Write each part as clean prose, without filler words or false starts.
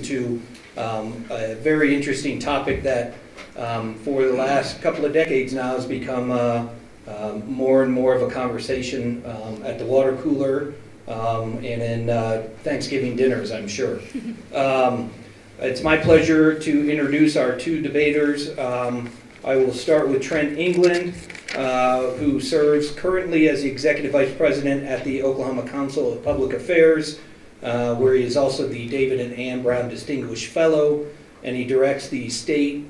to a very interesting topic that for the last couple of decades now has become more and more of a conversation at the water cooler and in Thanksgiving dinners, I'm sure. It's my pleasure to introduce our two debaters. I will start with Trent England, who serves currently as the Executive Vice President at the Oklahoma Council of Public Affairs, where he is also the David and Ann Brown Distinguished Fellow, and he directs the state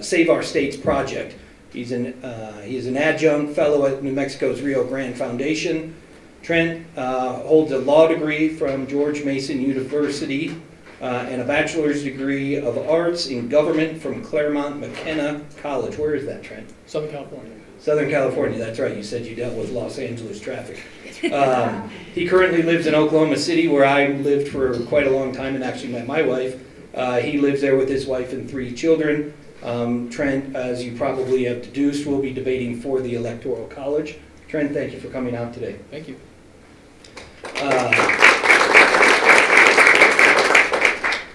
Save Our States project. He is an adjunct fellow at New Mexico's Rio Grande Foundation. Trent holds a law degree from George Mason University and a bachelor's degree of arts in government from Claremont McKenna College. Where is that, Trent? Southern California. Southern California, that's right. You said you dealt with Los Angeles traffic. He currently lives in Oklahoma City, where I lived for quite a long time and actually met my wife. He lives there with his wife and 3 children. Trent, as you probably have deduced, will be debating for the Electoral College. Trent, thank you for coming out today. Thank you.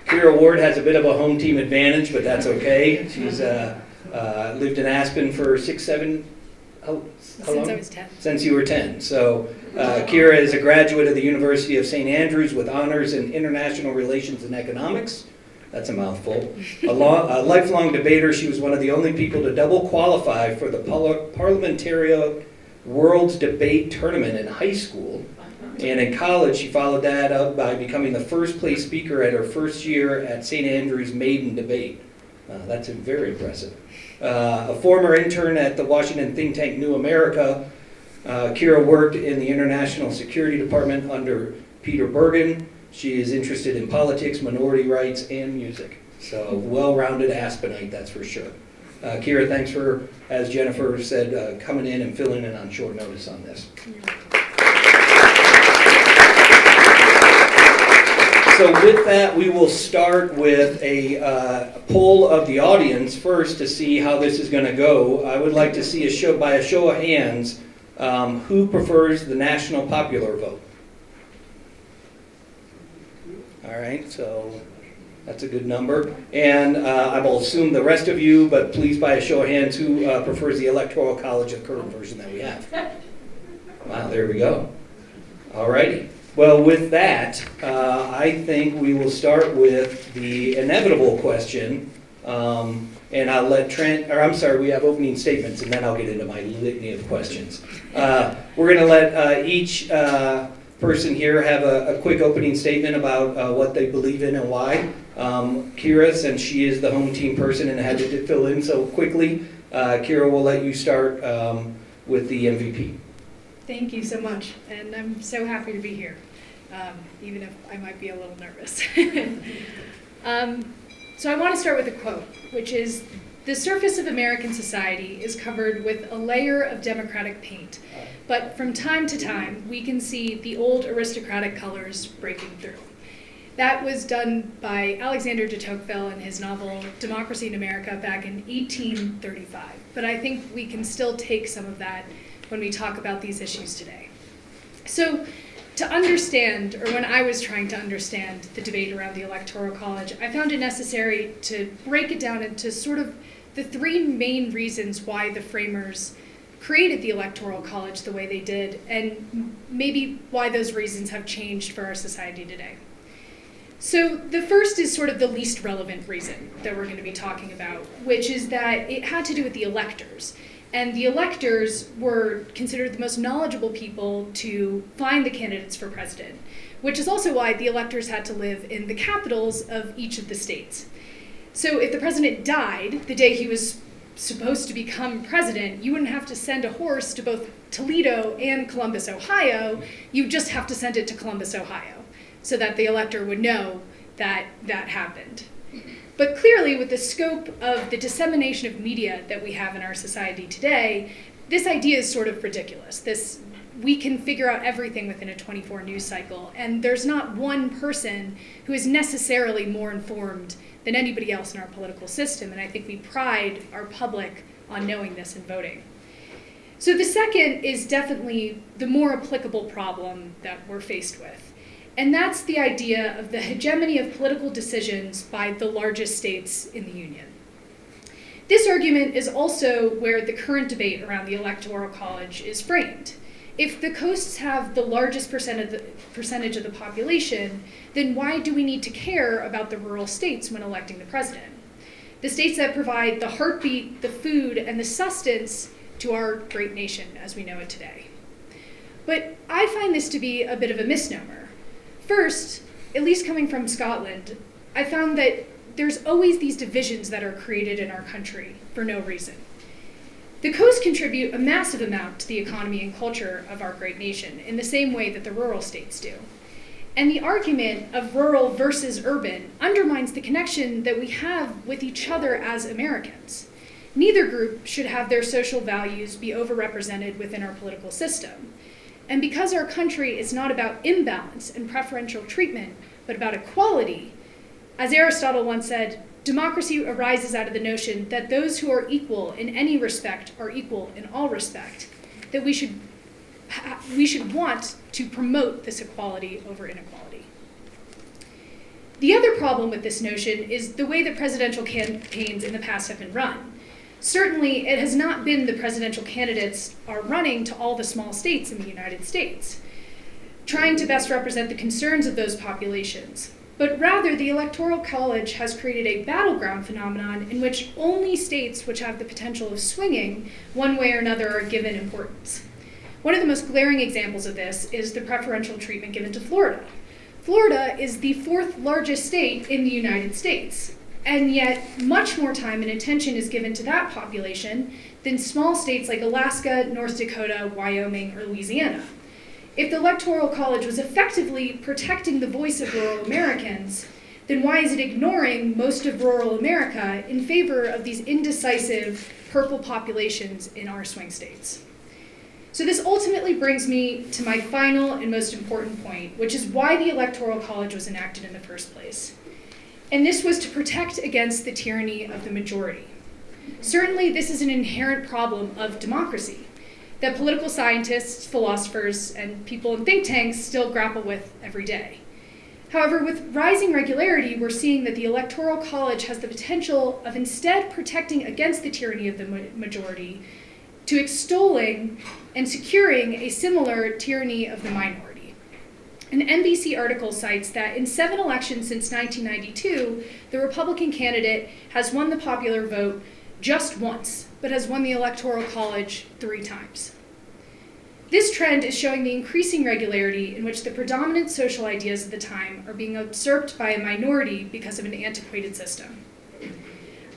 Kyra Ward has a bit of a home team advantage, but that's okay. She's lived in Aspen for 6, 7, how long? Since I was 10. Since you were 10. So Kyra is a graduate of the University of St. Andrews with honors in international relations and economics. That's a mouthful. A lifelong debater, she was one of the only people to double qualify for the Parliamentary World Debate Tournament in high school. And in college, she followed that up by becoming the first place speaker at her first year at St. Andrews Maiden Debate. That's very impressive. A former intern at the Washington think tank New America, Kyra worked in the International Security Department under Peter Bergen. She is interested in politics, minority rights, and music. So well-rounded Aspenite, that's for sure. Kyra, thanks for, as Jennifer said, coming in and filling in on short notice on this. So with that, we will start with a poll of the audience first to see how this is going to go. I would like to see by a show of hands, who prefers the national popular vote? All right, so that's a good number. And I will assume the rest of you, but please by a show of hands, who prefers the Electoral College, the current version that we have? Wow, there we go. All righty. Well, with that, I think we will start with the inevitable question, and I'll let Trent, or I'm sorry, we have opening statements, and then I'll get into my litany of questions. We're going to let each person here have a quick opening statement about what they believe in and why. Kyra, since she is the home team person and had to fill in so quickly, Kyra, will let you start with the MVP. Thank you so much, and I'm so happy to be here, even if I might be a little nervous. So I want to start with a quote, which is, "The surface of American society is covered with a layer of democratic paint, but from time to time we can see the old aristocratic colors breaking through." That was done by Alexander de Tocqueville in his novel Democracy in America back in 1835, but I think we can still take some of that when we talk about these issues today. So to understand, or when I was trying to understand the debate around the Electoral College, I found it necessary to break it down into sort of the 3 main reasons why the framers created the Electoral College the way they did, and maybe why those reasons have changed for our society today. So the first is sort of the least relevant reason that we're going to be talking about, which is that it had to do with the electors. And the electors were considered the most knowledgeable people to find the candidates for president, which is also why the electors had to live in the capitals of each of the states. So if the president died the day he was supposed to become president, you wouldn't have to send a horse to both Toledo and Columbus, Ohio. You just have to send it to Columbus, Ohio, so that the elector would know that that happened. But clearly, with the scope of the dissemination of media that we have in our society today, this idea is sort of ridiculous. We can figure out everything within a 24 news cycle, and there's not one person who is necessarily more informed than anybody else in our political system, and I think we pride our public on knowing this and voting. So the second is definitely the more applicable problem that we're faced with, and that's the idea of the hegemony of political decisions by the largest states in the Union. This argument is also where the current debate around the Electoral College is framed. If the coasts have the largest percentage of the population, then why do we need to care about the rural states when electing the president? The states that provide the heartbeat, the food, and the sustenance to our great nation as we know it today. But I find this to be a bit of a misnomer. First, at least coming from Scotland, I found that there's always these divisions that are created in our country for no reason. The coasts contribute a massive amount to the economy and culture of our great nation in the same way that the rural states do. And the argument of rural versus urban undermines the connection that we have with each other as Americans. Neither group should have their social values be overrepresented within our political system. And because our country is not about imbalance and preferential treatment, but about equality, as Aristotle once said, democracy arises out of the notion that those who are equal in any respect are equal in all respect, that we should want to promote this equality over inequality. The other problem with this notion is the way that presidential campaigns in the past have been run. Certainly, it has not been the presidential candidates are running to all the small states in the United States, trying to best represent the concerns of those populations. But rather, the Electoral College has created a battleground phenomenon in which only states which have the potential of swinging one way or another are given importance. One of the most glaring examples of this is the preferential treatment given to Florida. Florida is the fourth largest state in the United States, and yet much more time and attention is given to that population than small states like Alaska, North Dakota, Wyoming, or Louisiana. If the Electoral College was effectively protecting the voice of rural Americans, then why is it ignoring most of rural America in favor of these indecisive purple populations in our swing states? So this ultimately brings me to my final and most important point, which is why the Electoral College was enacted in the first place. And this was to protect against the tyranny of the majority. Certainly, this is an inherent problem of democracy that political scientists, philosophers, and people in think tanks still grapple with every day. However, with rising regularity, we're seeing that the Electoral College has the potential of instead protecting against the tyranny of the majority to extolling and securing a similar tyranny of the minority. An NBC article cites that in 7 elections since 1992, the Republican candidate has won the popular vote just once, but has won the Electoral College 3 times. This trend is showing the increasing regularity in which the predominant social ideas of the time are being usurped by a minority because of an antiquated system.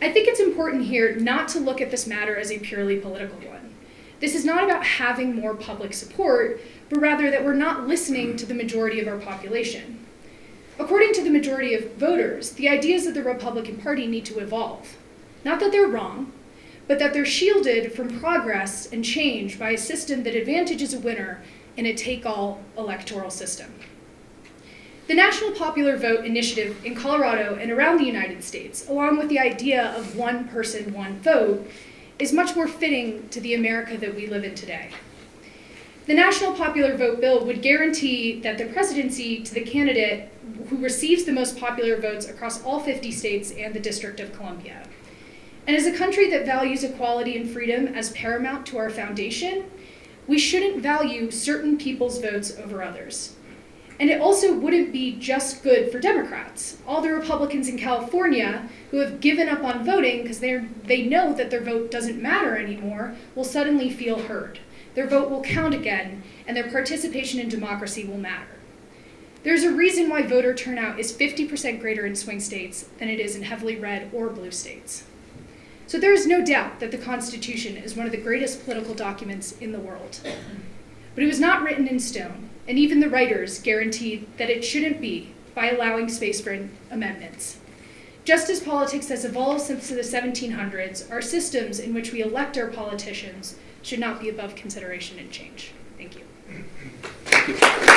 I think it's important here not to look at this matter as a purely political one. This is not about having more public support, but rather that we're not listening to the majority of our population. According to the majority of voters, the ideas of the Republican Party need to evolve. Not that they're wrong, but that they're shielded from progress and change by a system that advantages a winner in a take-all electoral system. The National Popular Vote initiative in Colorado and around the United States, along with the idea of one person, one vote, is much more fitting to the America that we live in today. The National Popular Vote bill would guarantee that the presidency to the candidate who receives the most popular votes across all 50 states and the District of Columbia. And as a country that values equality and freedom as paramount to our foundation, we shouldn't value certain people's votes over others. And it also wouldn't be just good for Democrats. All the Republicans in California who have given up on voting because they know that their vote doesn't matter anymore will suddenly feel heard. Their vote will count again, and their participation in democracy will matter. There's a reason why voter turnout is 50% greater in swing states than it is in heavily red or blue states. So there is no doubt that the Constitution is one of the greatest political documents in the world. But it was not written in stone, and even the writers guaranteed that it shouldn't be by allowing space for amendments. Just as politics has evolved since the 1700s, our systems in which we elect our politicians should not be above consideration and change. Thank you. Thank you.